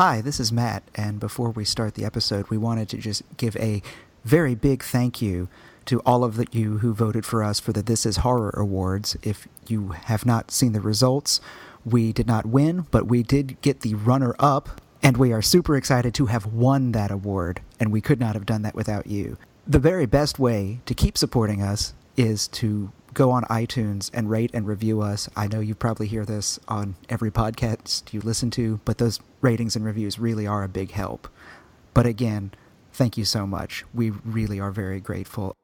Hi, this is Matt, and before we start the episode, we wanted to just give a very big thank you to all of you who voted for us for the This Is Horror Awards. If you have not seen the results, we did not win, but we did get the runner-up, and we are super excited to have won that award, and we could not have done that without you. The very best way to keep supporting us is to go on iTunes and rate and review us. I know you probably hear this on every podcast you listen to, but those ratings and reviews really are a big help. But again, thank you so much. We really are very grateful.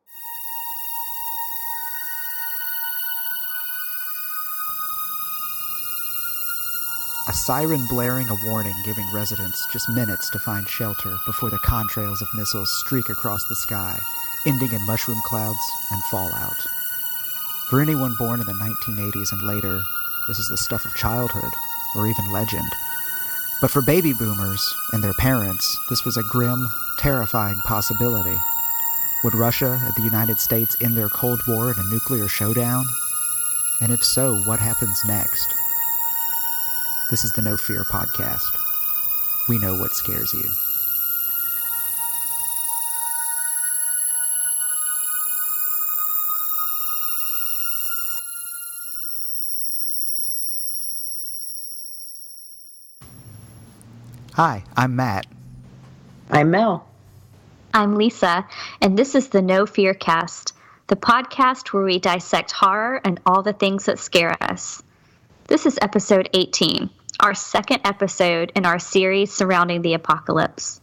A siren blaring a warning, giving residents just minutes to find shelter before the contrails of missiles streak across the sky, ending in mushroom clouds and fallout. For anyone born in the 1980s and later, this is the stuff of childhood, or even legend. But for baby boomers and their parents, this was a grim, terrifying possibility. Would Russia and the United States end their Cold War in a nuclear showdown? And if so, what happens next? This is the No Fear podcast. We know what scares you. Hi, I'm Matt. I'm Mel. I'm Lisa, and this is the No Fear Cast, the podcast where we dissect horror and all the things that scare us. This is episode 18, our second episode in our series surrounding the apocalypse.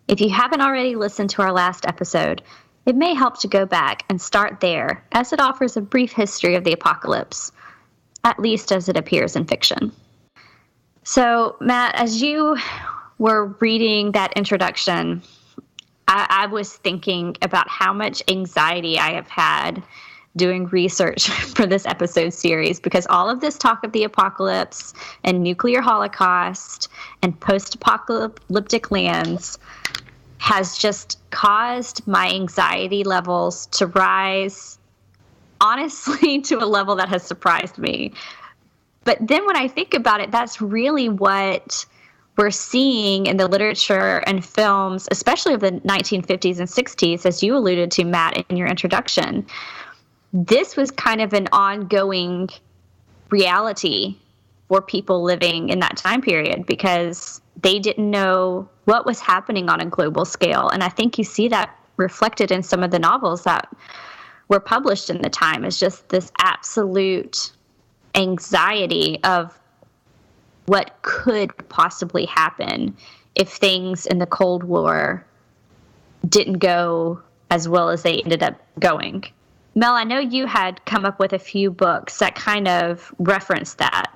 If you haven't already listened to our last episode, it may help to go back and start there, as it offers a brief history of the apocalypse, at least as it appears in fiction. So, Matt, as you were reading that introduction, I was thinking about how much anxiety I have had doing research for this episode series, because all of this talk of the apocalypse and nuclear holocaust and post-apocalyptic lands has just caused my anxiety levels to rise, honestly, to a level that has surprised me. But then when I think about it, that's really what we're seeing in the literature and films, especially of the 1950s and 60s, as you alluded to, Matt, in your introduction. This was kind of an ongoing reality for people living in that time period because they didn't know what was happening on a global scale. And I think you see that reflected in some of the novels that were published in the time, is just this absolute anxiety of what could possibly happen if things in the Cold War didn't go as well as they ended up going. Mel, I know you had come up with a few books that kind of reference that.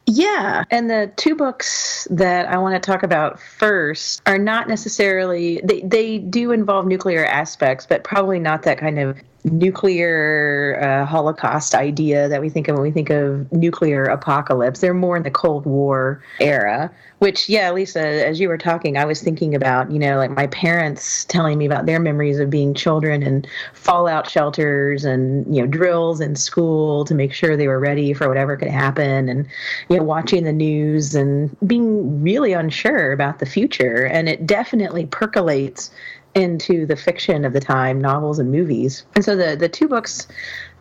Yeah, and the two books that I want to talk about first are not necessarily, they do involve nuclear aspects, but probably not that kind of nuclear Holocaust idea that we think of when we think of nuclear apocalypse. They're more in the Cold War era, which, yeah, Lisa, as you were talking, I was thinking about, like my parents telling me about their memories of being children and fallout shelters and, drills in school to make sure they were ready for whatever could happen, and, watching the news and being really unsure about the future. And it definitely percolates into the fiction of the time, novels and movies. And so the two books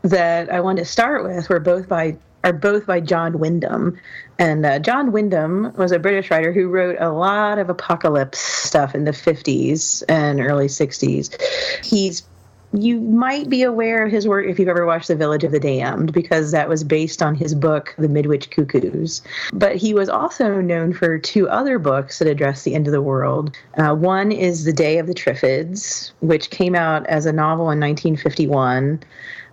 that I wanted to start with are both by John Wyndham. And John Wyndham was a British writer who wrote a lot of apocalypse stuff in the 50s and early 60s. You might be aware of his work if you've ever watched The Village of the Damned, because that was based on his book, The Midwich Cuckoos. But he was also known for two other books that address the end of the world. One is The Day of the Triffids, which came out as a novel in 1951.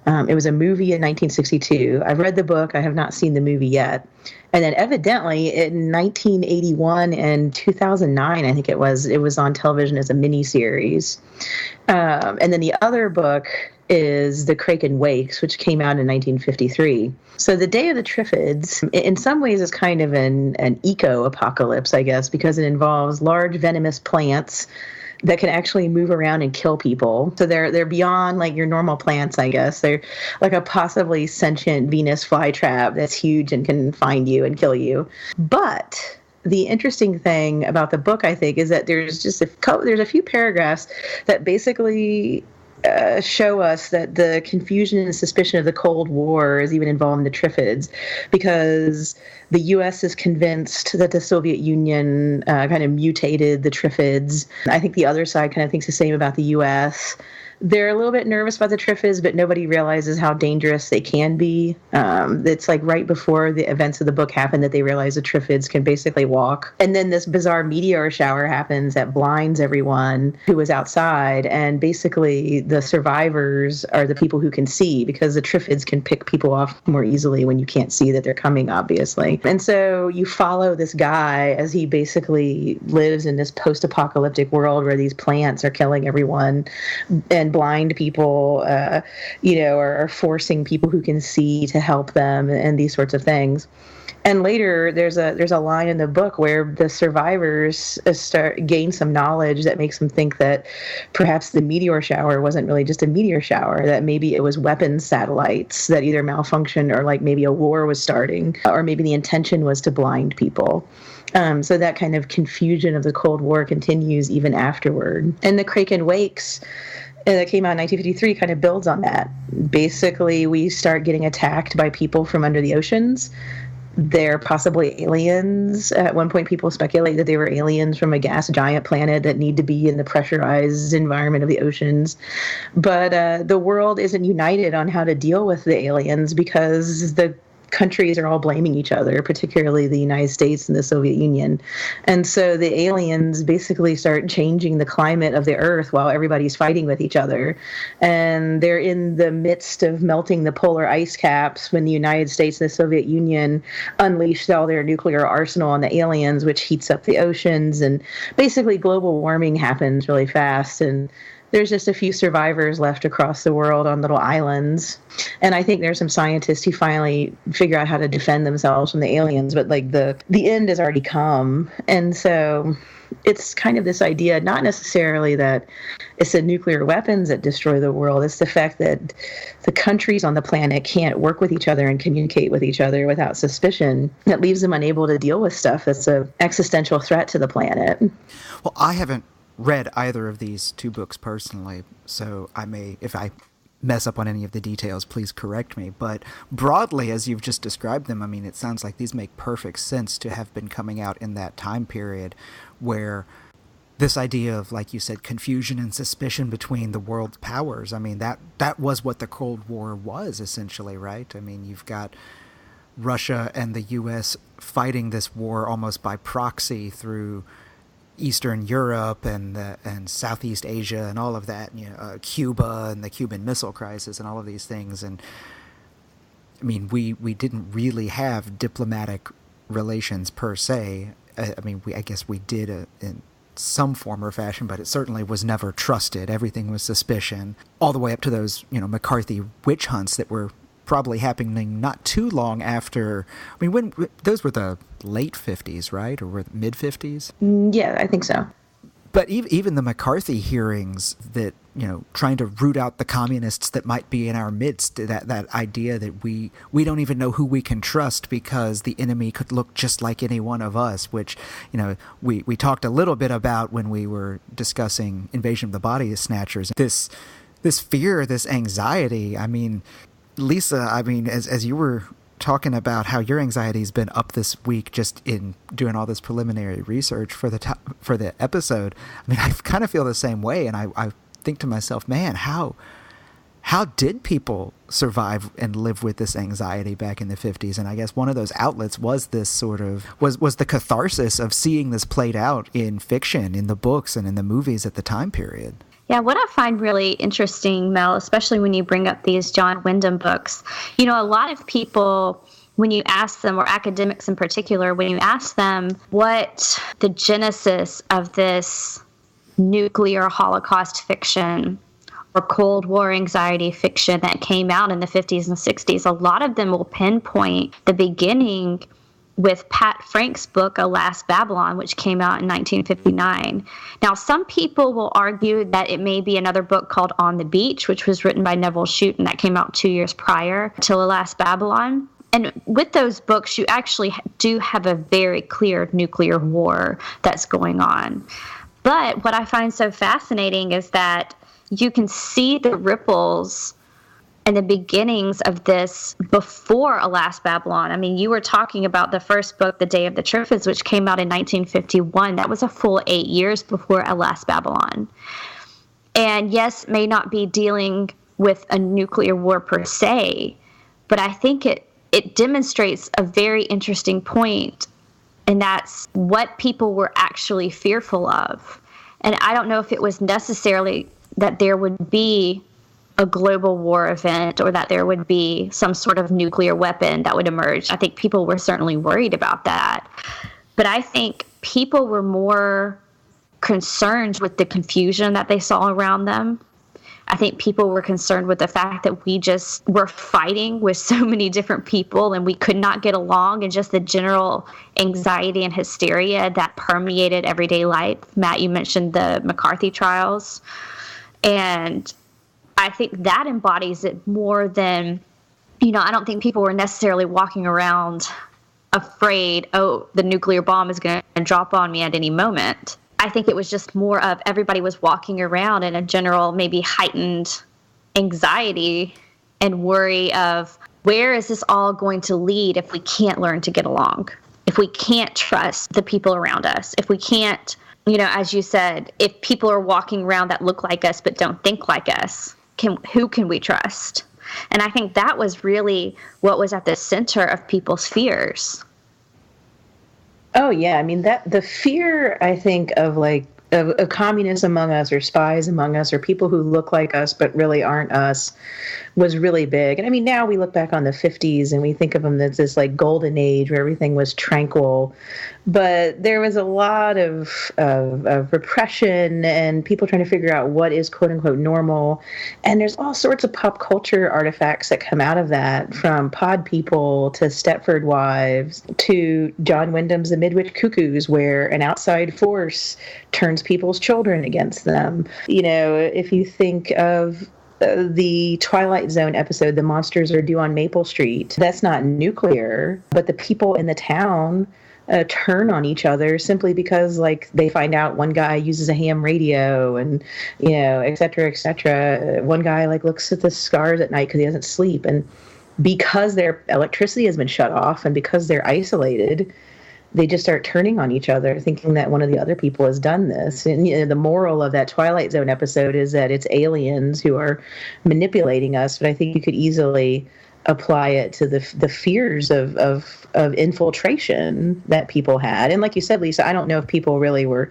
It was a movie in 1962. I've read the book. I have not seen the movie yet. And then evidently in 1981 and 2009, I think it was on television as a miniseries. And then the other book is The Kraken Wakes, which came out in 1953. So The Day of the Triffids, in some ways, is kind of an eco-apocalypse, I guess, because it involves large venomous plants that can actually move around and kill people. So they're beyond like your normal plants, I guess. They're like a possibly sentient Venus flytrap that's huge and can find you and kill you. But the interesting thing about the book, I think, is that there's a few paragraphs that basically show us that the confusion and suspicion of the Cold War is even involving the Triffids, because the U.S. is convinced that the Soviet Union kind of mutated the Triffids. I think the other side kind of thinks the same about the U.S. They're a little bit nervous about the Triffids, but nobody realizes how dangerous they can be. It's like right before the events of the book happen that they realize the Triffids can basically walk. And then this bizarre meteor shower happens that blinds everyone who was outside. And basically the survivors are the people who can see, because the Triffids can pick people off more easily when you can't see that they're coming, obviously. And so you follow this guy as he basically lives in this post-apocalyptic world where these plants are killing everyone, and blind people, are forcing people who can see to help them, and these sorts of things. And later, there's a line in the book where the survivors gain some knowledge that makes them think that perhaps the meteor shower wasn't really just a meteor shower, that maybe it was weapons satellites that either malfunctioned, or like maybe a war was starting, or maybe the intention was to blind people. So that kind of confusion of the Cold War continues even afterward. And the Kraken Wakes that came out in 1953 kind of builds on that. Basically, we start getting attacked by people from under the oceans. They're possibly aliens. At one point, people speculate that they were aliens from a gas giant planet that need to be in the pressurized environment of the oceans. But the world isn't united on how to deal with the aliens, because the countries are all blaming each other, particularly the United States and the Soviet Union. And so the aliens basically start changing the climate of the Earth while everybody's fighting with each other. And they're in the midst of melting the polar ice caps when the United States and the Soviet Union unleashed all their nuclear arsenal on the aliens, which heats up the oceans. And basically global warming happens really fast. And there's just a few survivors left across the world on little islands. And I think there's some scientists who finally figure out how to defend themselves from the aliens, but like the end has already come. And so it's kind of this idea, not necessarily that it's the nuclear weapons that destroy the world. It's the fact that the countries on the planet can't work with each other and communicate with each other without suspicion. That leaves them unable to deal with stuff that's an existential threat to the planet. Well, I haven't read either of these two books personally, so I may, if I mess up on any of the details, please correct me. But broadly, as you've just described them, I mean, it sounds like these make perfect sense to have been coming out in that time period where this idea of, like you said, confusion and suspicion between the world's powers, I mean, that was what the Cold War was, essentially, right? I mean, you've got Russia and the U.S. fighting this war almost by proxy through Eastern Europe and Southeast Asia and all of that, Cuba and the Cuban Missile Crisis and all of these things. And I mean, we didn't really have diplomatic relations per se. I mean, I guess we did in some form or fashion, but it certainly was never trusted. Everything was suspicion, all the way up to those, McCarthy witch hunts that were probably happening not too long after. I mean, when those were the late 50s, right? Or were mid 50s? Yeah, I think so. But even the McCarthy hearings that, trying to root out the communists that might be in our midst, that idea that we don't even know who we can trust because the enemy could look just like any one of us, which, we talked a little bit about when we were discussing Invasion of the Body Snatchers. This fear, this anxiety, I mean, Lisa, I mean, as you were talking about how your anxiety's been up this week just in doing all this preliminary research for the episode, I mean, I kind of feel the same way, and I think to myself, man, how did people survive and live with this anxiety back in the 50s? And I guess one of those outlets was this sort of was the catharsis of seeing this played out in fiction, in the books and in the movies at the time period. Yeah, what I find really interesting, Mel, especially when you bring up these John Wyndham books, a lot of people, when you ask them, or academics in particular, when you ask them what the genesis of this nuclear Holocaust fiction or Cold War anxiety fiction that came out in the 50s and 60s, a lot of them will pinpoint the beginning with Pat Frank's book, Alas, Babylon, which came out in 1959. Now, some people will argue that it may be another book called On the Beach, which was written by Neville Shute, and that came out 2 years prior to Alas, Babylon. And with those books, you actually do have a very clear nuclear war that's going on. But what I find so fascinating is that you can see the ripples and the beginnings of this before Alas, Babylon. I mean, you were talking about the first book, The Day of the Triffids, which came out in 1951. That was a full 8 years before Alas, Babylon. And yes, may not be dealing with a nuclear war per se, but I think it demonstrates a very interesting point, and that's what people were actually fearful of. And I don't know if it was necessarily that there would be a global war event or that there would be some sort of nuclear weapon that would emerge. I think people were certainly worried about that. But I think people were more concerned with the confusion that they saw around them. I think people were concerned with the fact that we just were fighting with so many different people and we could not get along, and just the general anxiety and hysteria that permeated everyday life. Matt, you mentioned the McCarthy trials. And I think that embodies it more than, I don't think people were necessarily walking around afraid, oh, the nuclear bomb is going to drop on me at any moment. I think it was just more of everybody was walking around in a general, maybe heightened anxiety and worry of where is this all going to lead if we can't learn to get along, if we can't trust the people around us, if we can't, as you said, if people are walking around that look like us but don't think like us, who can we trust? And I think that was really what was at the center of people's fears. Oh, yeah. I mean, that the fear, I think, of communists among us or spies among us or people who look like us but really aren't us was really big. And I mean, now we look back on the 50s and we think of them as this golden age where everything was tranquil. But there was a lot of repression and people trying to figure out what is quote unquote normal. And there's all sorts of pop culture artifacts that come out of that, from Pod People to Stepford Wives to John Wyndham's The Midwich Cuckoos, where an outside force turns people's children against them. If you think of the Twilight Zone episode, The Monsters Are Due on Maple Street, that's not nuclear, but the people in the town turn on each other simply because they find out one guy uses a ham radio and, et cetera, et cetera. One guy looks at the stars at night because he doesn't sleep. And because their electricity has been shut off and because they're isolated, they just start turning on each other, thinking that one of the other people has done this. And the moral of that Twilight Zone episode is that it's aliens who are manipulating us. But I think you could easily apply it to the fears of infiltration that people had. And like you said, Lisa, I don't know if people really were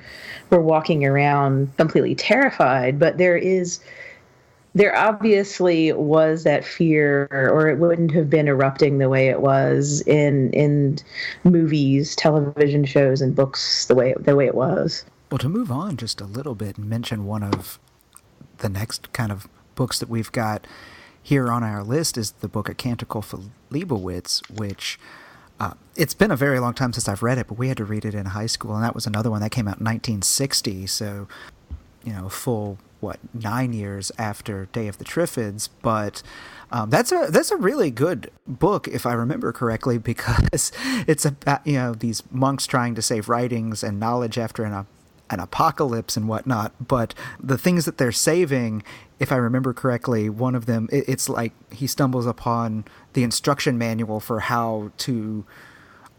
walking around completely terrified, but there obviously was that fear, or it wouldn't have been erupting the way it was in movies, television shows, and books the way it was. Well, to move on just a little bit and mention one of the next kind of books that we've got here on our list is the book A Canticle for Leibowitz, which it's been a very long time since I've read it, but we had to read it in high school, and that was another one that came out in 1960, so a full 9 years after Day of the Triffids. But that's a really good book, if I remember correctly, because it's about these monks trying to save writings and knowledge after an apocalypse and whatnot. But the things that they're saving, if I remember correctly, one of them, it's like he stumbles upon the instruction manual for how to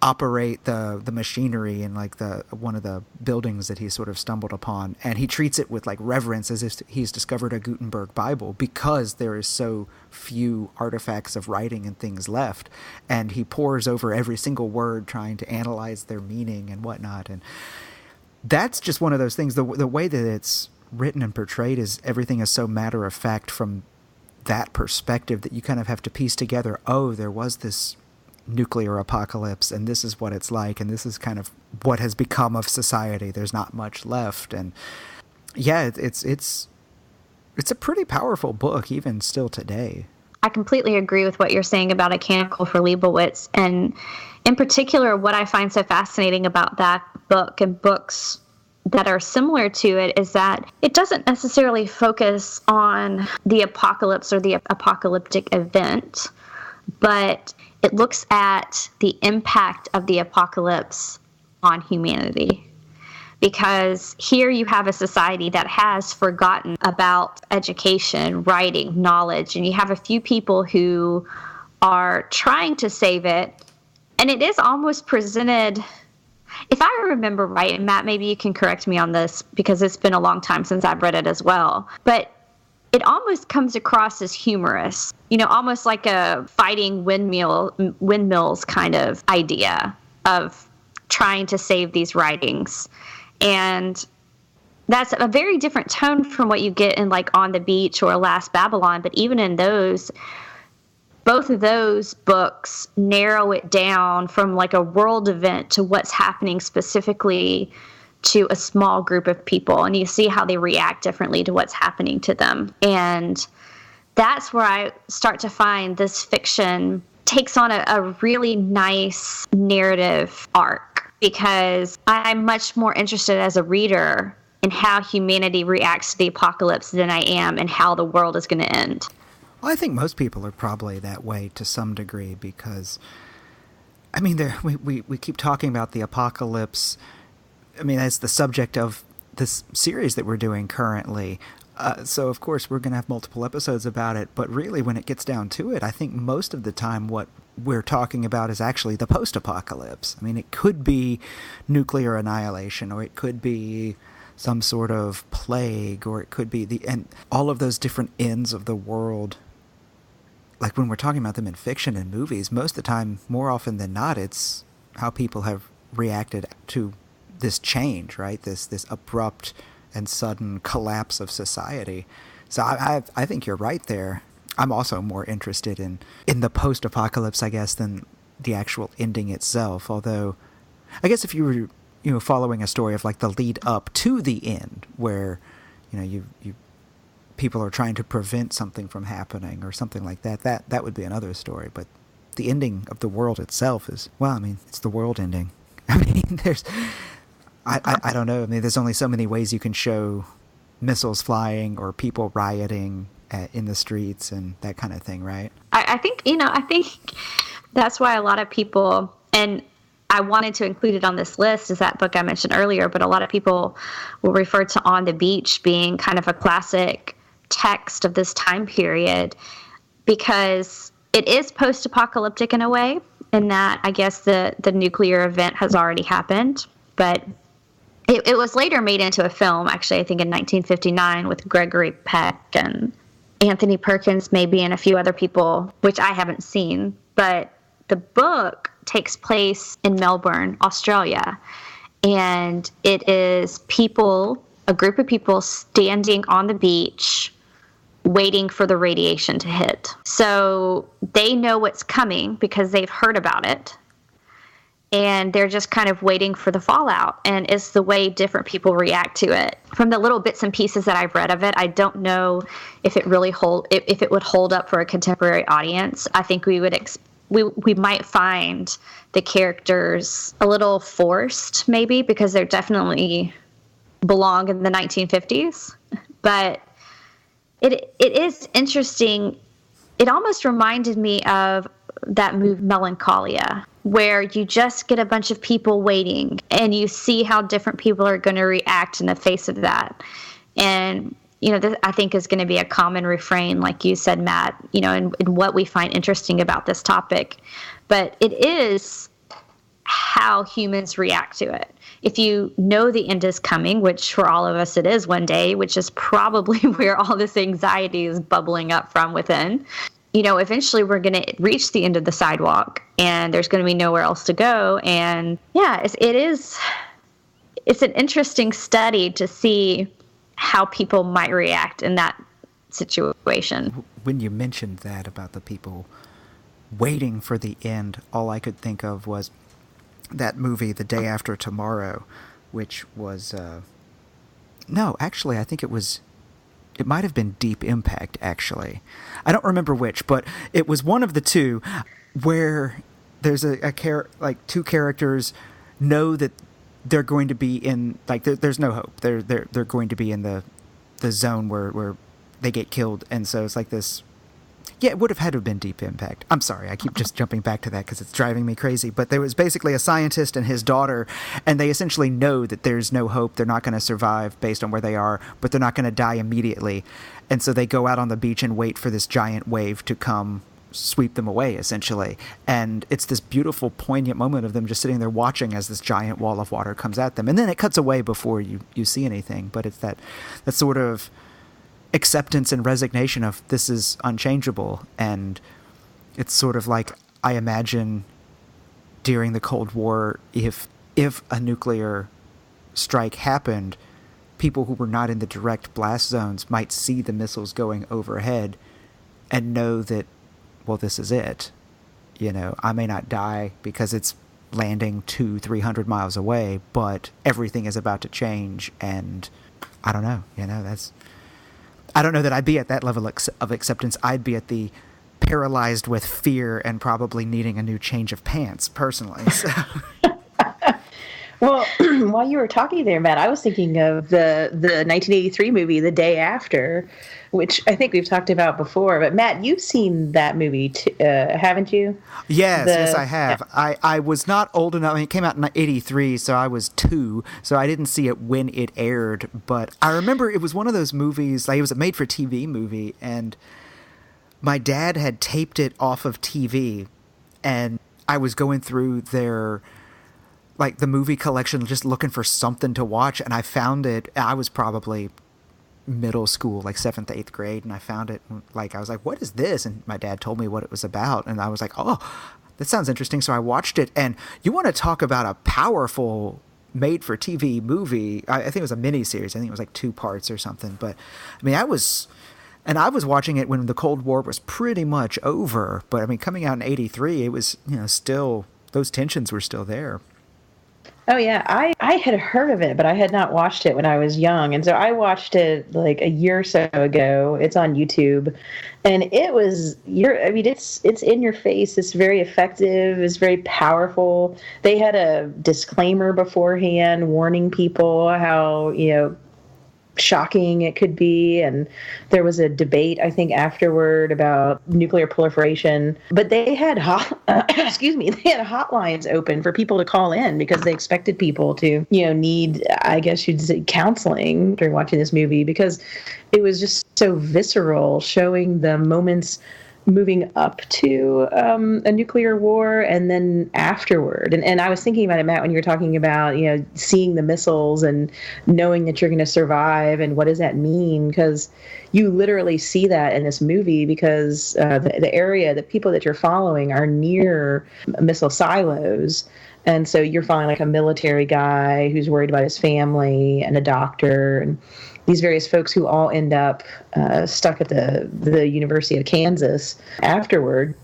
operate the machinery in one of the buildings that he sort of stumbled upon, and he treats it with reverence, as if he's discovered a Gutenberg Bible, because there is so few artifacts of writing and things left, and he pores over every single word trying to analyze their meaning and whatnot. And that's just one of those things. The way that it's written and portrayed is everything is so matter of fact from that perspective that you kind of have to piece together, oh, there was this nuclear apocalypse and this is what it's like, and this is kind of what has become of society. There's not much left. And yeah, it's a pretty powerful book even still today. I completely agree with what you're saying about A Canicle for Leibowitz. And in particular, what I find so fascinating about that book and books that are similar to it is that it doesn't necessarily focus on the apocalypse or the apocalyptic event, but it looks at the impact of the apocalypse on humanity. Because here you have a society that has forgotten about education, writing, knowledge, and you have a few people who are trying to save it. And it is almost presented, if I remember right, and Matt, maybe you can correct me on this because it's been a long time since I've read it as well, but it almost comes across as humorous, almost like a fighting windmills kind of idea of trying to save these writings. And that's a very different tone from what you get in like On the Beach or Last Babylon. But even in those, both of those books narrow it down from like a world event to what's happening specifically to a small group of people. And you see how they react differently to what's happening to them. And that's where I start to find this fiction takes on a really nice narrative arc. Because I'm much more interested as a reader in how humanity reacts to the apocalypse than I am in how the world is going to end. Well, I think most people are probably that way to some degree because, I mean, we keep talking about the apocalypse. I mean, as the subject of this series that we're doing currently. So, of course, we're going to have multiple episodes about it. But really, when it gets down to it, I think most of the time what we're talking about is actually the post-apocalypse. I mean, it could be nuclear annihilation, or it could be some sort of plague, or it could be and all of those different ends of the world. Like when we're talking about them in fiction and movies, most of the time, more often than not, it's how people have reacted to this change, right? This abrupt and sudden collapse of society. So I think you're right there. I'm also more interested in the post-apocalypse, I guess, than the actual ending itself. Although, I guess if you were, following a story of like the lead up to the end, where, you people are trying to prevent something from happening or something like that, that would be another story. But the ending of the world itself is, well, I mean, it's the world ending. I mean, I don't know. I mean, there's only so many ways you can show missiles flying or people rioting in the streets and that kind of thing, right? I think that's why a lot of people, and I wanted to include it on this list, is that book I mentioned earlier, but a lot of people will refer to On the Beach being kind of a classic text of this time period because it is post-apocalyptic in a way, in that I guess the nuclear event has already happened, but it was later made into a film, actually, I think in 1959 with Gregory Peck and Anthony Perkins maybe and a few other people, which I haven't seen. But the book takes place in Melbourne, Australia. And it is a group of people standing on the beach waiting for the radiation to hit. So they know what's coming because they've heard about it. And they're just kind of waiting for the fallout. And it's the way different people react to it. From the little bits and pieces that I've read of it, I don't know if it really if it would hold up for a contemporary audience. I think we might find the characters a little forced, maybe, because they definitely belong in the 1950s. But it is interesting. It almost reminded me of that movie Melancholia, where you just get a bunch of people waiting and you see how different people are going to react in the face of that. And, this, I think, is going to be a common refrain, like you said, Matt, in what we find interesting about this topic. But it is how humans react to it. If you know the end is coming, which for all of us it is one day, which is probably where all this anxiety is bubbling up from within, eventually we're going to reach the end of the sidewalk and there's going to be nowhere else to go. And yeah, it's an interesting study to see how people might react in that situation. When you mentioned that about the people waiting for the end, all I could think of was that movie, The Day After Tomorrow, which was, no, actually, I think it was it might have been Deep Impact, actually. I don't remember which, but it was one of the two where there's like two characters know that they're going to be in, like, there's no hope. They're going to be in the zone where they get killed, and so it's like this. Yeah, it would have had to have been Deep Impact. I'm sorry, I keep just jumping back to that because it's driving me crazy. But there was basically a scientist and his daughter, and they essentially know that there's no hope. They're not going to survive based on where they are, but they're not going to die immediately. And so they go out on the beach and wait for this giant wave to come sweep them away, essentially. And it's this beautiful, poignant moment of them just sitting there watching as this giant wall of water comes at them. And then it cuts away before you see anything. But it's that sort of acceptance and resignation of this is unchangeable. And it's sort of like, I imagine during the Cold War, if a nuclear strike happened, people who were not in the direct blast zones might see the missiles going overhead and know that, well, this is it. You know, I may not die because it's landing 200-300 miles away, but everything is about to change. And I don't know, I don't know that I'd be at that level of acceptance. I'd be at the paralyzed with fear and probably needing a new change of pants, personally. So. Well, while you were talking there, Matt, I was thinking of the 1983 movie, The Day After, which I think we've talked about before. But Matt, you've seen that movie, haven't you? Yes, I have. Yeah. I was not old enough. I mean, it came out in 83, so I was 2, so I didn't see it when it aired. But I remember it was one of those movies, like it was a made-for-TV movie, and my dad had taped it off of TV, and I was going through their, like, the movie collection, just looking for something to watch, and I found it. I was probably middle school, like 7th, 8th grade, and I found it, like, I was like, what is this? And my dad told me what it was about, and I was like, oh, that sounds interesting. So I watched it, and you want to talk about a powerful made-for-TV movie. I think it was a miniseries. I think it was like 2 parts or something. But, I mean, I was watching it when the Cold War was pretty much over. But, I mean, coming out in 83, it was, still, those tensions were still there. Oh, yeah. I had heard of it, but I had not watched it when I was young. And so I watched it like a year or so ago. It's on YouTube. And it was, it's in your face. It's very effective. It's very powerful. They had a disclaimer beforehand warning people how, shocking it could be. And there was a debate, I think, afterward about nuclear proliferation. But they had they had hotlines open for people to call in because they expected people to, need, I guess you'd say, counseling during watching this movie, because it was just so visceral, showing the moments moving up to a nuclear war and then afterward. And I was thinking about it, Matt, when you were talking about, seeing the missiles and knowing that you're going to survive, and what does that mean? Because you literally see that in this movie, because the area, the people that you're following are near missile silos. And so you're following like a military guy who's worried about his family, and a doctor, and these various folks who all end up stuck at the University of Kansas afterward.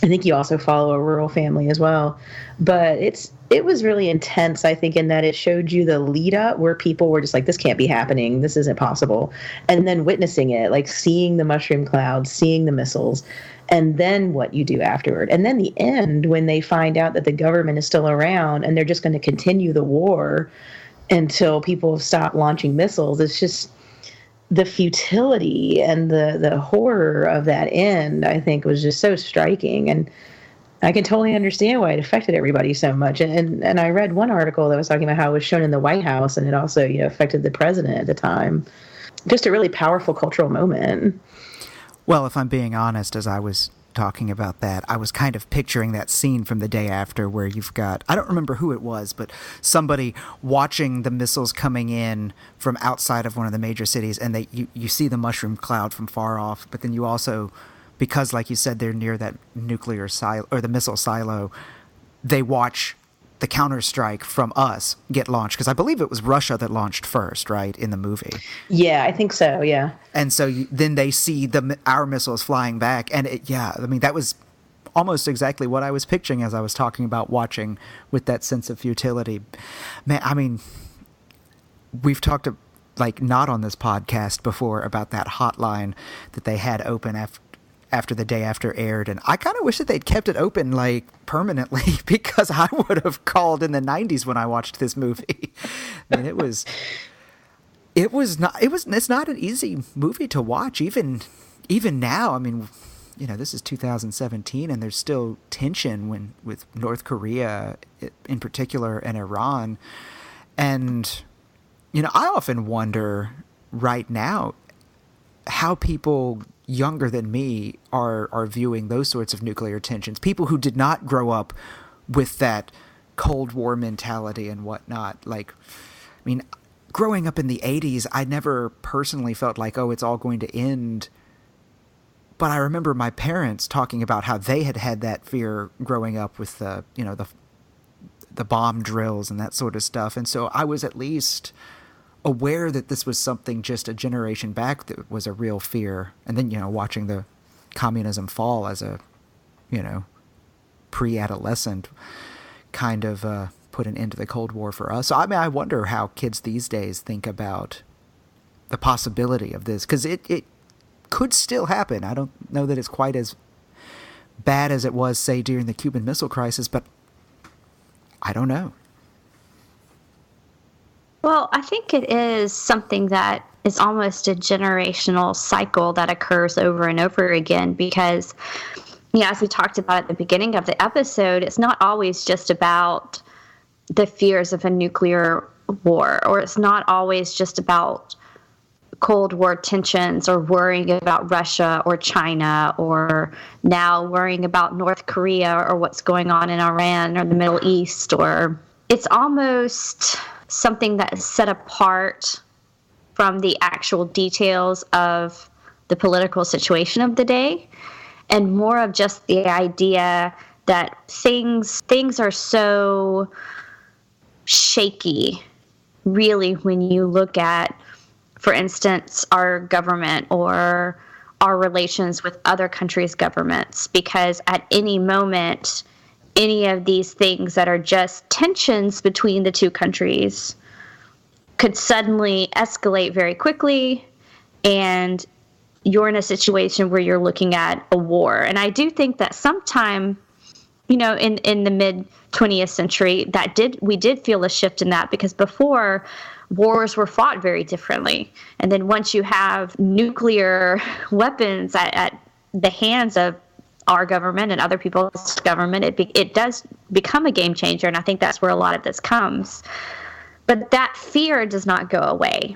I think you also follow a rural family as well. But it was really intense, I think, in that it showed you the lead up where people were just like, this can't be happening, this isn't possible. And then witnessing it, like seeing the mushroom clouds, seeing the missiles, and then what you do afterward. And then the end, when they find out that the government is still around and they're just going to continue the war until people stop launching missiles. It's just the futility and the horror of that end, I think, was just so striking. And I can totally understand why it affected everybody so much. And I read one article that was talking about how it was shown in the White House, and it also affected the president at the time. Just a really powerful cultural moment. Well, if I'm being honest, as I was talking about that, I was kind of picturing that scene from The Day After where you've got, I don't remember who it was, but somebody watching the missiles coming in from outside of one of the major cities, and you see the mushroom cloud from far off, but then you also, because like you said, they're near that nuclear silo or the missile silo, they watch the counterstrike from us get launched, because I believe it was Russia that launched first, right, in the movie. Yeah, I think so, yeah. And so then they see our missiles flying back, and that was almost exactly what I was picturing as I was talking about watching with that sense of futility. Man, I mean, we've talked like not on this podcast before about that hotline that they had open after the day after aired, and I kind of wish that they'd kept it open like permanently because I would have called in the 90s when I watched this movie. I mean, it's not an easy movie to watch even now. I mean, you know, this is 2017 and there's still tension with North Korea in particular and Iran. And, you know, I often wonder right now how people younger than me are viewing those sorts of nuclear tensions. People who did not grow up with that Cold War mentality and whatnot. Like, I mean, growing up in the 80s, I never personally felt like, oh, it's all going to end. But I remember my parents talking about how they had that fear growing up with the bomb drills and that sort of stuff. And so I was at least aware that this was something just a generation back that was a real fear. And then, you know, watching the communism fall as a, you know, pre-adolescent kind of put an end to the Cold War for us. So, I mean, I wonder how kids these days think about the possibility of this, because it could still happen. I don't know that it's quite as bad as it was, say, during the Cuban Missile Crisis, but I don't know. Well, I think it is something that is almost a generational cycle that occurs over and over again because, you know, as we talked about at the beginning of the episode, it's not always just about the fears of a nuclear war, or it's not always just about Cold War tensions or worrying about Russia or China, or now worrying about North Korea or what's going on in Iran or the Middle East, or it's almost something that is set apart from the actual details of the political situation of the day, and more of just the idea that things are so shaky, really, when you look at, for instance, our government or our relations with other countries' governments, because at any moment, any of these things that are just tensions between the two countries could suddenly escalate very quickly, and you're in a situation where you're looking at a war. And I do think that sometime, you know, in the mid 20th century, we did feel a shift in that, because before, wars were fought very differently. And then once you have nuclear weapons at the hands of our government and other people's government, it does become a game changer. And I think that's where a lot of this comes. But that fear does not go away.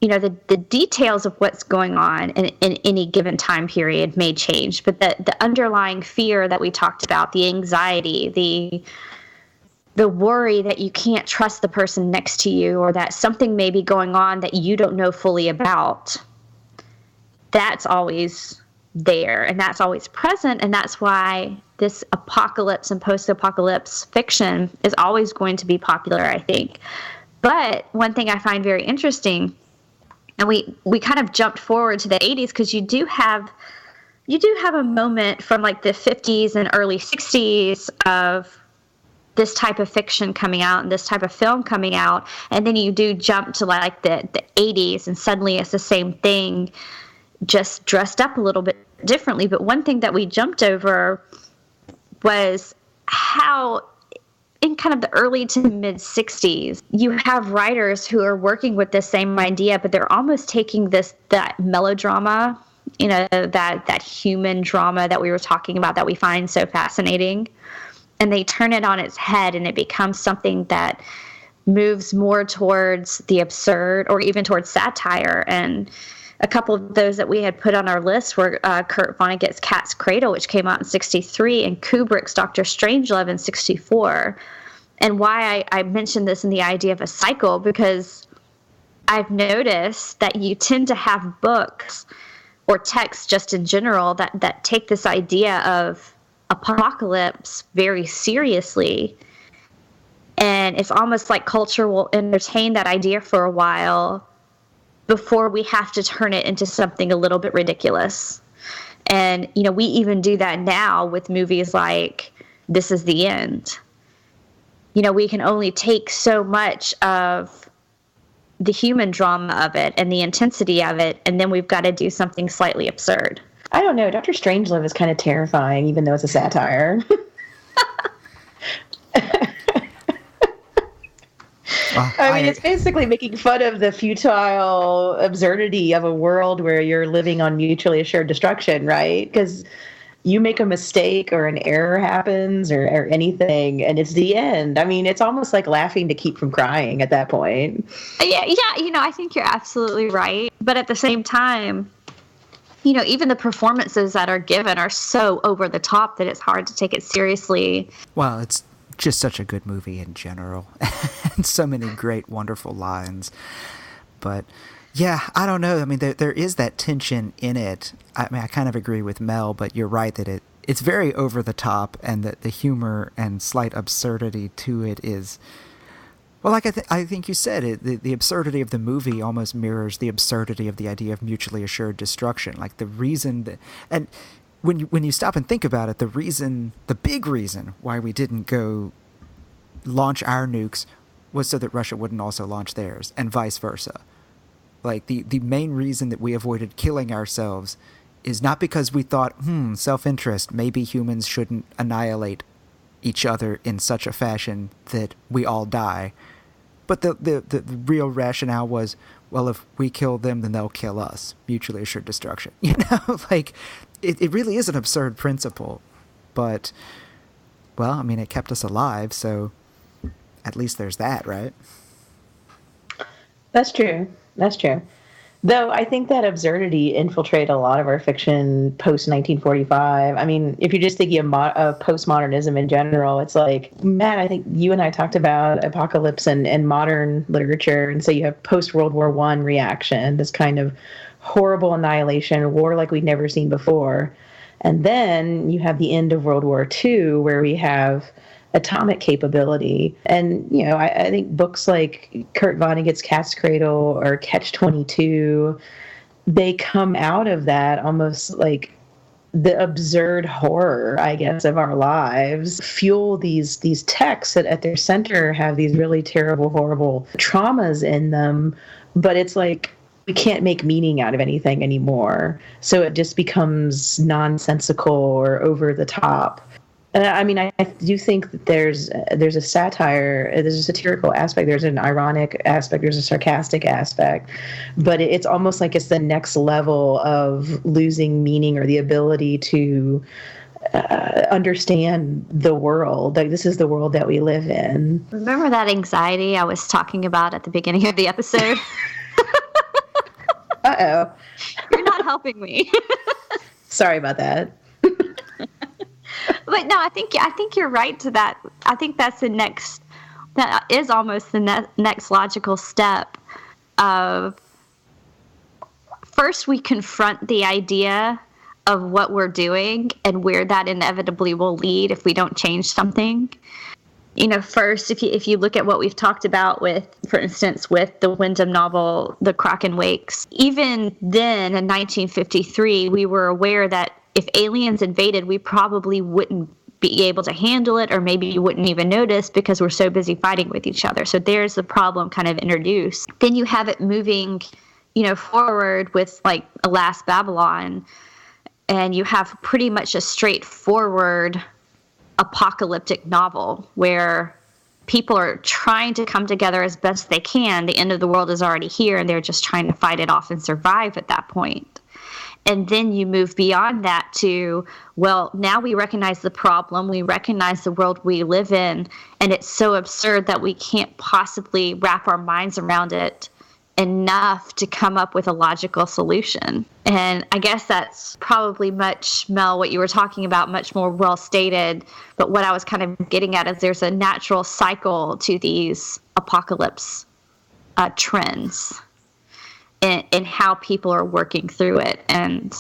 You know, the details of what's going on in any given time period may change, but the underlying fear that we talked about, the anxiety, the worry that you can't trust the person next to you, or that something may be going on that you don't know fully about, that's always there, and that's always present, and that's why this apocalypse and post-apocalypse fiction is always going to be popular, I think. But one thing I find very interesting, and we kind of jumped forward to the 80s, because you do have a moment from like the 50s and early 60s of this type of fiction coming out and this type of film coming out, and then you do jump to like the 80s, and suddenly it's the same thing, just dressed up a little bit differently. But one thing that we jumped over was how in kind of the early to mid 60s, you have writers who are working with the same idea, but they're almost taking that melodrama, you know, that human drama that we were talking about that we find so fascinating, and they turn it on its head, and it becomes something that moves more towards the absurd or even towards satire. And a couple of those that we had put on our list were Kurt Vonnegut's Cat's Cradle, which came out in 1963, and Kubrick's Dr. Strangelove in 1964. And why I mentioned this in the idea of a cycle, because I've noticed that you tend to have books or texts just in general that take this idea of apocalypse very seriously. And it's almost like culture will entertain that idea for a while before we have to turn it into something a little bit ridiculous. And, you know, we even do that now with movies like This Is the End. You know, we can only take so much of the human drama of it and the intensity of it, and then we've got to do something slightly absurd. I don't know. Dr. Strangelove is kind of terrifying, even though it's a satire. I mean, it's basically making fun of the futile absurdity of a world where you're living on mutually assured destruction, right? Because you make a mistake or an error happens or anything, and it's the end. I mean, it's almost like laughing to keep from crying at that point. Yeah, I think you're absolutely right. But at the same time, even the performances that are given are so over the top that it's hard to take it seriously. Well, it's just such a good movie in general, and so many great, wonderful lines. But yeah, I don't know. I mean, there is that tension in it. I mean, I kind of agree with Mel, but you're right that it's very over the top, and that the humor and slight absurdity to it is, well, like I think you said, the absurdity of the movie almost mirrors the absurdity of the idea of mutually assured destruction. Like the reason that, and when you stop and think about it, the big reason why we didn't go launch our nukes was so that Russia wouldn't also launch theirs, and vice versa. Like the main reason that we avoided killing ourselves is not because we thought, self-interest, maybe humans shouldn't annihilate each other in such a fashion that we all die. But the real rationale was, well, if we kill them, then they'll kill us. Mutually assured destruction. Like, it really is an absurd principle. But, well, I mean, it kept us alive, so at least there's that, right? That's true. Though I think that absurdity infiltrated a lot of our fiction post-1945. I mean, if you're just thinking of postmodernism in general, it's like, Matt, I think you and I talked about apocalypse and modern literature. And so you have post-World War I reaction, this kind of horrible annihilation, war like we'd never seen before. And then you have the end of World War II, where we have atomic capability. And, I think books like Kurt Vonnegut's Cat's Cradle or Catch-22, they come out of that almost like the absurd horror, I guess, of our lives, fuel these texts that at their center have these really terrible, horrible traumas in them. But it's like, we can't make meaning out of anything anymore. So it just becomes nonsensical or over the top. I mean, I do think that there's a satire, there's a satirical aspect, there's an ironic aspect, there's a sarcastic aspect, but it's almost like it's the next level of losing meaning or the ability to understand the world. Like, this is the world that we live in. Remember that anxiety I was talking about at the beginning of the episode? Uh-oh. You're not helping me. Sorry about that. But no, I think you're right to that. I think that is almost the next logical step of, first we confront the idea of what we're doing and where that inevitably will lead if we don't change something. First, if you look at what we've talked about with, for instance, with the Wyndham novel, The Kraken Wakes, even then in 1953, we were aware that if aliens invaded, we probably wouldn't be able to handle it, or maybe you wouldn't even notice because we're so busy fighting with each other. So there's the problem kind of introduced. Then you have it moving, forward with like Alas, Babylon, and you have pretty much a straightforward apocalyptic novel where people are trying to come together as best they can. The end of the world is already here, and they're just trying to fight it off and survive at that point. And then you move beyond that to, well, now we recognize the problem, we recognize the world we live in, and it's so absurd that we can't possibly wrap our minds around it enough to come up with a logical solution. And I guess that's probably much, Mel, what you were talking about, much more well stated. But what I was kind of getting at is there's a natural cycle to these apocalypse trends in how people are working through it. And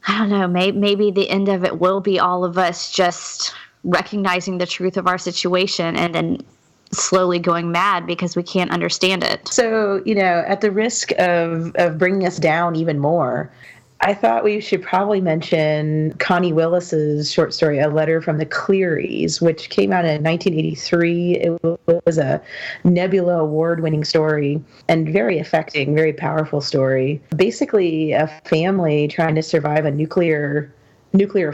I don't know, maybe the end of it will be all of us just recognizing the truth of our situation and then slowly going mad because we can't understand it. So, at the risk of bringing us down even more, I thought we should probably mention Connie Willis's short story, A Letter from the Clearys, which came out in 1983. It was a Nebula award-winning story and very affecting, very powerful story. Basically, a family trying to survive a nuclear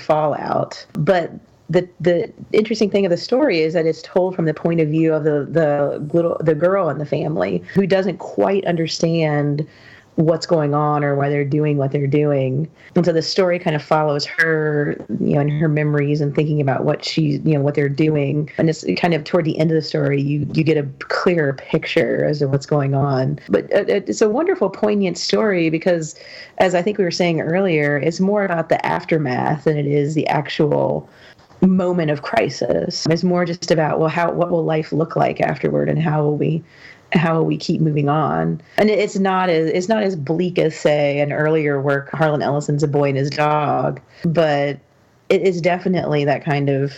fallout. But the interesting thing of the story is that it's told from the point of view of the girl in the family who doesn't quite understand what's going on or why they're doing what they're doing. And so the story kind of follows her, and her memories and thinking about what what they're doing. And it's kind of toward the end of the story, you get a clearer picture as to what's going on. But it's a wonderful, poignant story because, as I think we were saying earlier, it's more about the aftermath than it is the actual moment of crisis. It's more just about, what will life look like afterward, and how will we keep moving on? And it's not as bleak as, say, an earlier work, Harlan Ellison's A Boy and His Dog, but it is definitely that kind of,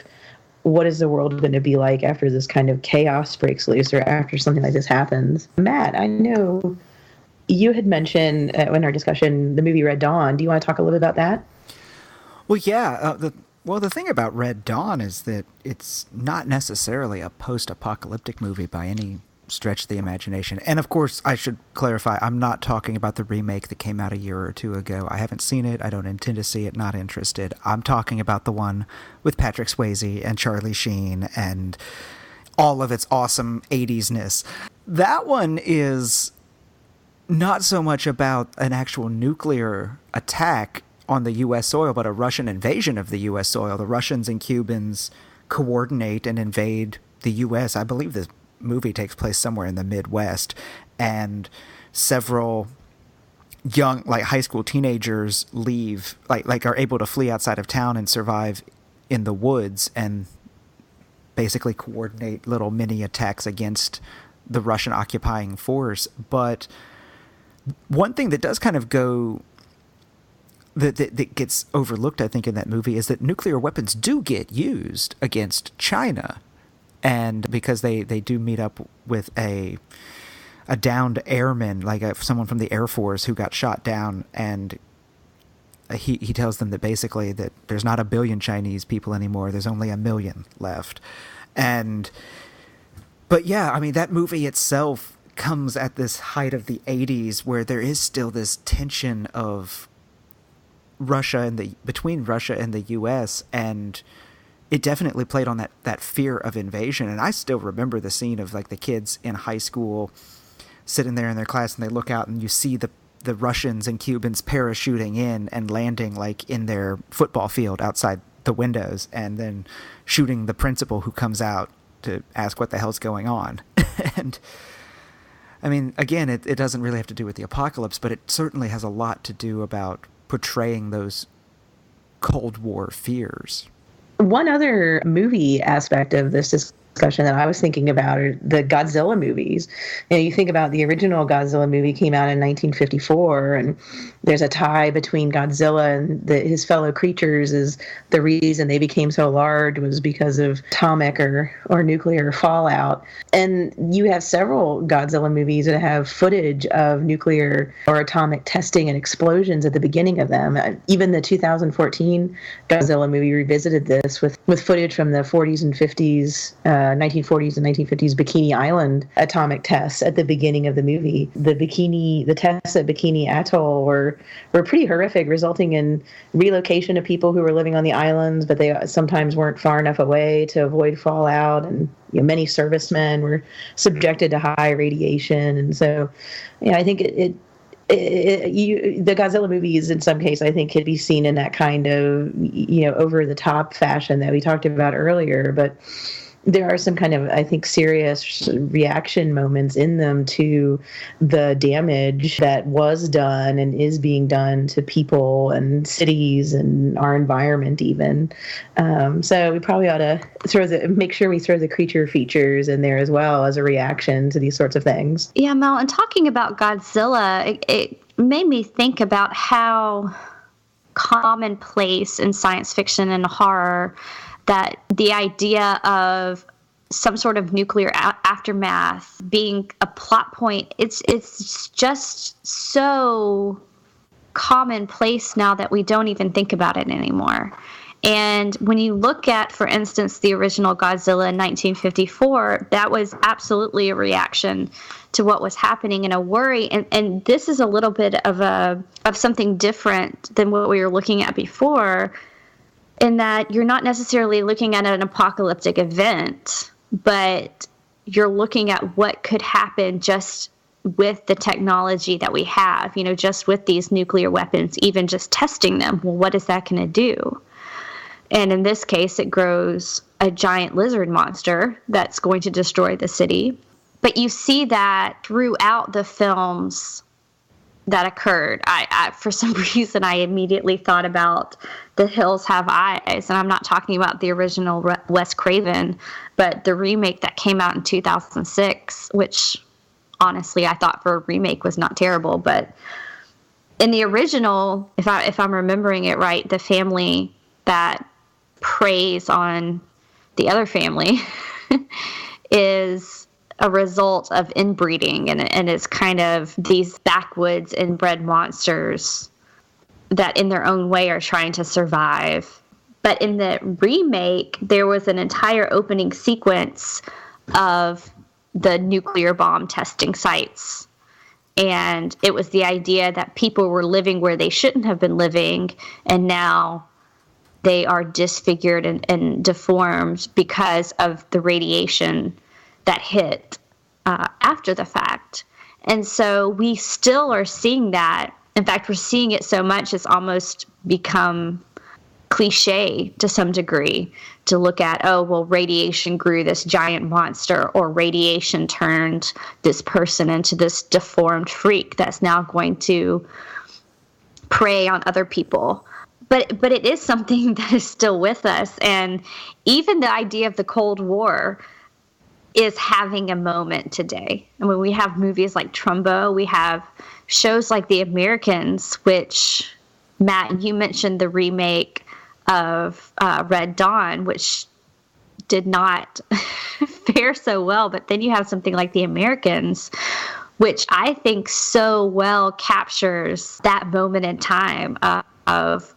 what is the world going to be like after this kind of chaos breaks loose, or after something like this happens? Matt, I know you had mentioned in our discussion the movie Red Dawn. Do you want to talk a little bit about that? Well, yeah. The thing about Red Dawn is that it's not necessarily a post-apocalyptic movie by any stretch of the imagination. And of course, I should clarify, I'm not talking about the remake that came out a year or two ago. I haven't seen it. I don't intend to see it. Not interested. I'm talking about the one with Patrick Swayze and Charlie Sheen and all of its awesome 80s-ness. That one is not so much about an actual nuclear attack on the U.S. soil, but a Russian invasion of the U.S. soil. The Russians and Cubans coordinate and invade the U.S. I believe the movie takes place somewhere in the Midwest, and several young, high school teenagers leave, are able to flee outside of town and survive in the woods, and basically coordinate little mini attacks against the Russian occupying force. But one thing that does kind of go that gets overlooked, I think, in that movie is that nuclear weapons do get used against China. And because they do meet up with a downed airman, someone from the Air Force who got shot down, and he tells them that basically that there's not 1 billion Chinese people anymore, there's only 1 million left. But yeah, I mean, that movie itself comes at this height of the 80s where there is still this tension of between Russia and the U.S., and it definitely played on that fear of invasion. And I still remember the scene of the kids in high school sitting there in their class, and they look out and you see the Russians and Cubans parachuting in and landing in their football field outside the windows, and then shooting the principal who comes out to ask what the hell's going on. And I mean, again, it doesn't really have to do with the apocalypse, but it certainly has a lot to do about portraying those Cold War fears. One other movie aspect of this discussion that I was thinking about are the Godzilla movies. You think about the original Godzilla movie came out in 1954, and there's a tie between Godzilla and his fellow creatures. Is the reason they became so large was because of atomic or nuclear fallout. And you have several Godzilla movies that have footage of nuclear or atomic testing and explosions at the beginning of them. Even the 2014 Godzilla movie revisited this with footage from the 40s and 50s, 1940s and 1950s Bikini Island atomic tests at the beginning of the movie. The tests at Bikini Atoll were pretty horrific, resulting in relocation of people who were living on the islands, but they sometimes weren't far enough away to avoid fallout. And many servicemen were subjected to high radiation. And so, I think the Godzilla movies, in some case, I think could be seen in that kind of, over the top fashion that we talked about earlier. But there are some kind of, I think, serious reaction moments in them to the damage that was done and is being done to people and cities and our environment even. So we probably ought to make sure we throw the creature features in there as well as a reaction to these sorts of things. Yeah, Mel, and talking about Godzilla, it made me think about how commonplace in science fiction and horror that the idea of some sort of nuclear aftermath being a plot point, it's just so commonplace now that we don't even think about it anymore. And when you look at, for instance, the original Godzilla in 1954, that was absolutely a reaction to what was happening and a worry. And this is a little bit of something different than what we were looking at before, in that you're not necessarily looking at an apocalyptic event, but you're looking at what could happen just with the technology that we have, just with these nuclear weapons, even just testing them. Well, what is that going to do? And in this case, it grows a giant lizard monster that's going to destroy the city. But you see that throughout the films that occurred. I for some reason, I immediately thought about The Hills Have Eyes. And I'm not talking about the original Wes Craven, but the remake that came out in 2006, which honestly I thought for a remake was not terrible. But in the original, if I'm remembering it right, the family that preys on the other family is a result of inbreeding, and it's kind of these backwoods inbred monsters that in their own way are trying to survive. But in the remake, there was an entire opening sequence of the nuclear bomb testing sites. And it was the idea that people were living where they shouldn't have been living, and now they are disfigured and deformed because of the radiation that hit after the fact. And so we still are seeing that. In fact, we're seeing it so much it's almost become cliche to some degree to look at, oh, well, radiation grew this giant monster, or radiation turned this person into this deformed freak that's now going to prey on other people. But it is something that is still with us. And even the idea of the Cold War is having a moment today. I mean, we have movies like Trumbo. We have shows like The Americans, which, Matt, you mentioned the remake of Red Dawn, which did not fare so well. But then you have something like The Americans, which I think so well captures that moment in time of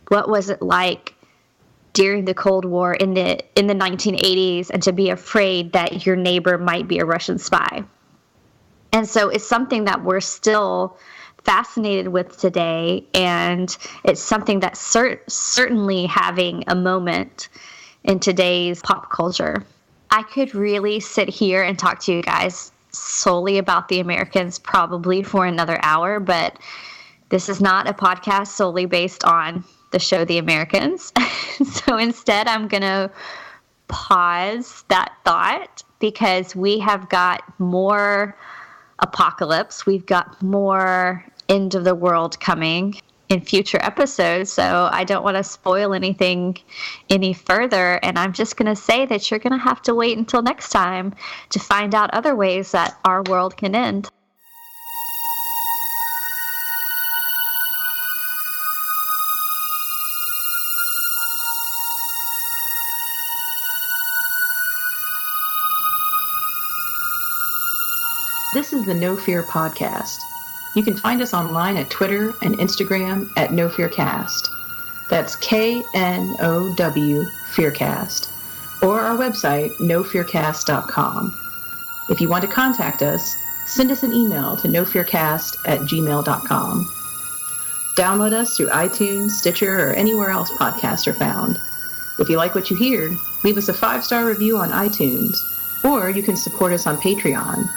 what was it like during the Cold War in the 1980s, and to be afraid that your neighbor might be a Russian spy. And so it's something that we're still fascinated with today, and it's something that's certainly having a moment in today's pop culture. I could really sit here and talk to you guys solely about The Americans probably for another hour, but this is not a podcast solely based on the show The Americans. So instead, I'm going to pause that thought, because we have got more apocalypse. We've got more end of the world coming in future episodes. So I don't want to spoil anything any further. And I'm just going to say that you're going to have to wait until next time to find out other ways that our world can end. This is the No Fear Podcast. You can find us online at Twitter and Instagram at No Fear Cast. That's KNOW Fearcast. Or our website, nofearcast.com. If you want to contact us, send us an email to nofearcast@gmail.com. Download us through iTunes, Stitcher, or anywhere else podcasts are found. If you like what you hear, leave us a 5-star review on iTunes, or you can support us on Patreon.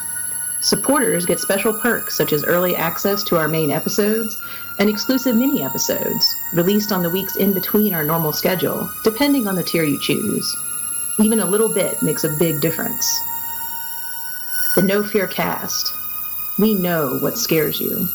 Supporters get special perks such as early access to our main episodes and exclusive mini-episodes released on the weeks in between our normal schedule, depending on the tier you choose. Even a little bit makes a big difference. The No Fear Cast. We know what scares you.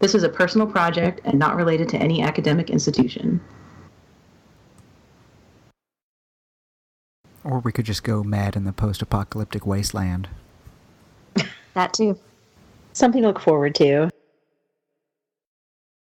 This is a personal project and not related to any academic institution. Or we could just go mad in the post-apocalyptic wasteland. That too. Something to look forward to.